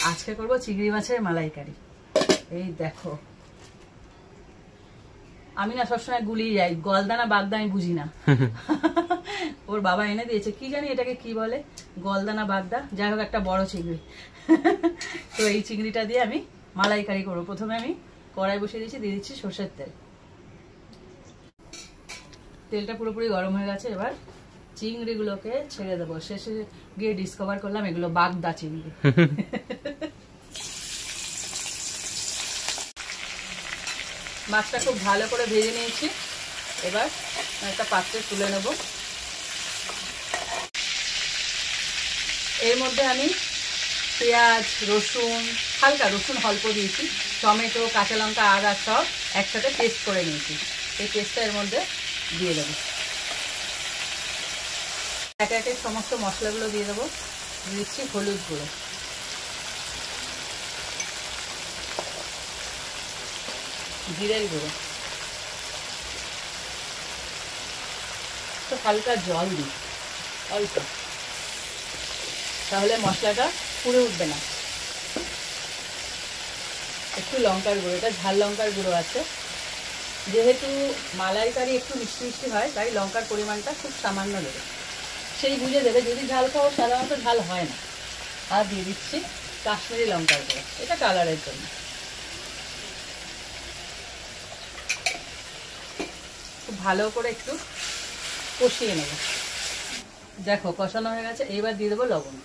আজকে করব চিংড়ি মাছের মালাইকারি। এই দেখো, আমি না সবসময় গুলিয়ে যাই, গলদা না বাগদা আমি বুঝি না। ওর বাবা এনে দিয়েছে, কি জানি এটাকে কি বলে, গলদা না বাগদা, যাই হোক একটা বড় চিংড়ি। তো এই চিংড়িটা দিয়ে আমি মালাইকারি করবো। প্রথমে আমি কড়াই বসিয়ে দিয়েছি, দিয়ে দিচ্ছি সর্ষের তেল। তেলটা পুরোপুরি গরম হয়ে গেছে, এবার চিংড়িগুলোকে ছেড়ে দেবো। শেষে গিয়ে ডিসকভার করলাম এগুলো বাগদা চিংড়ি। মাছটা খুব ভালো করে ভেজে নিয়েছি, এবার একটা পাত্রে তুলে নেব। এর মধ্যে আমি পেঁয়াজ, রসুন, হালকা রসুন অল্প দিয়েছি, টমেটো, কাঁচা লঙ্কা, আদা সব একসাথে পেস্ট করে নিয়েছি। এই পেস্টটা এর মধ্যে দিয়ে দেবো। একে একে সমস্ত মশলাগুলো দিয়ে দেবো। দিচ্ছি হলুদ গুঁড়ো, জিরের গুঁড়ো, তো হালকা জল দিই অল্প, তাহলে মশলাটা পুড়ে উঠবে না। একটু লঙ্কার গুঁড়ো, এটা ঝাল লঙ্কার গুঁড়ো আছে। যেহেতু মালাইকারি একটু মিষ্টি মিষ্টি হয়, তাই লঙ্কার পরিমাণটা খুব সামান্য দেবে, সেই বুঝে দেবে। যদি ঝাল খাও, সাধারণত ঝাল হয় না। আর দিয়ে দিচ্ছি কাশ্মীরি লঙ্কার গুঁড়ো, এটা কালারের জন্য। খুব ভালো করে একটু কষিয়ে নেব। দেখো কষানো হয়ে গেছে, এইবার দিয়ে দেবো লবণ।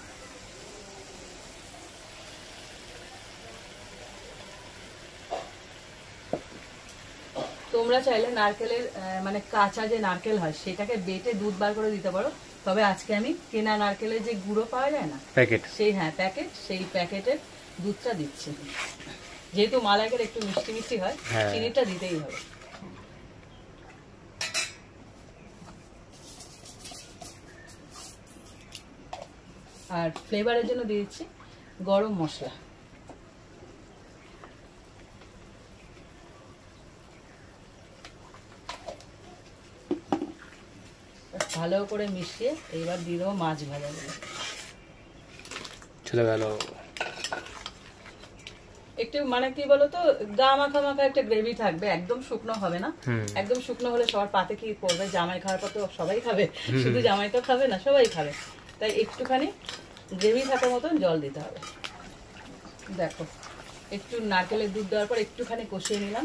তোমরা চাইলে নারকেলের মানে কাঁচা যে নারকেল হয় সেটাকে বেটে দুধ বার করে দিতে পারো, তবে আজকে আমি কেনা নারকেলের যে গুঁড়ো পাওয়া যায় না প্যাকেট, সেই প্যাকেটের দুধটা দিচ্ছি। যেহেতু মালাইকারি একটু মিষ্টি মিষ্টি হয়, চিনিটা দিতেই হবে। আর ফ্লেভারের জন্য দিয়ে দিচ্ছি গরম মশলা। ভালো করে মিশিয়ে এইবার দিয়ে দেবো মাছ ভাজাগুলো। চলে গেল একটু মানে কি বলতো, গা মাখা মাখা একটা গ্রেভি থাকবে, একদম শুকনো হবে না। একদম শুকনো হলে সবার পাতে কি করবে, জামাই খাওয়ার পর তো সবাই খাবে, শুধু জামাই তো খাবে না, সবাই খাবে। তাই একটুখানি গ্রেভি থাকার মতন জল দিতে হবে। দেখো একটু নারকেলের দুধ দেওয়ার পর একটুখানি কষিয়ে নিলাম,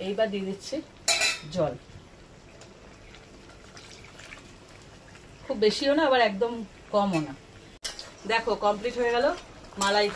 এইবার দিয়ে দিচ্ছি জল। খুব বেশিও না, আবার একদম কমও না। দেখো কমপ্লিট হয়ে গেল মালাইকারি।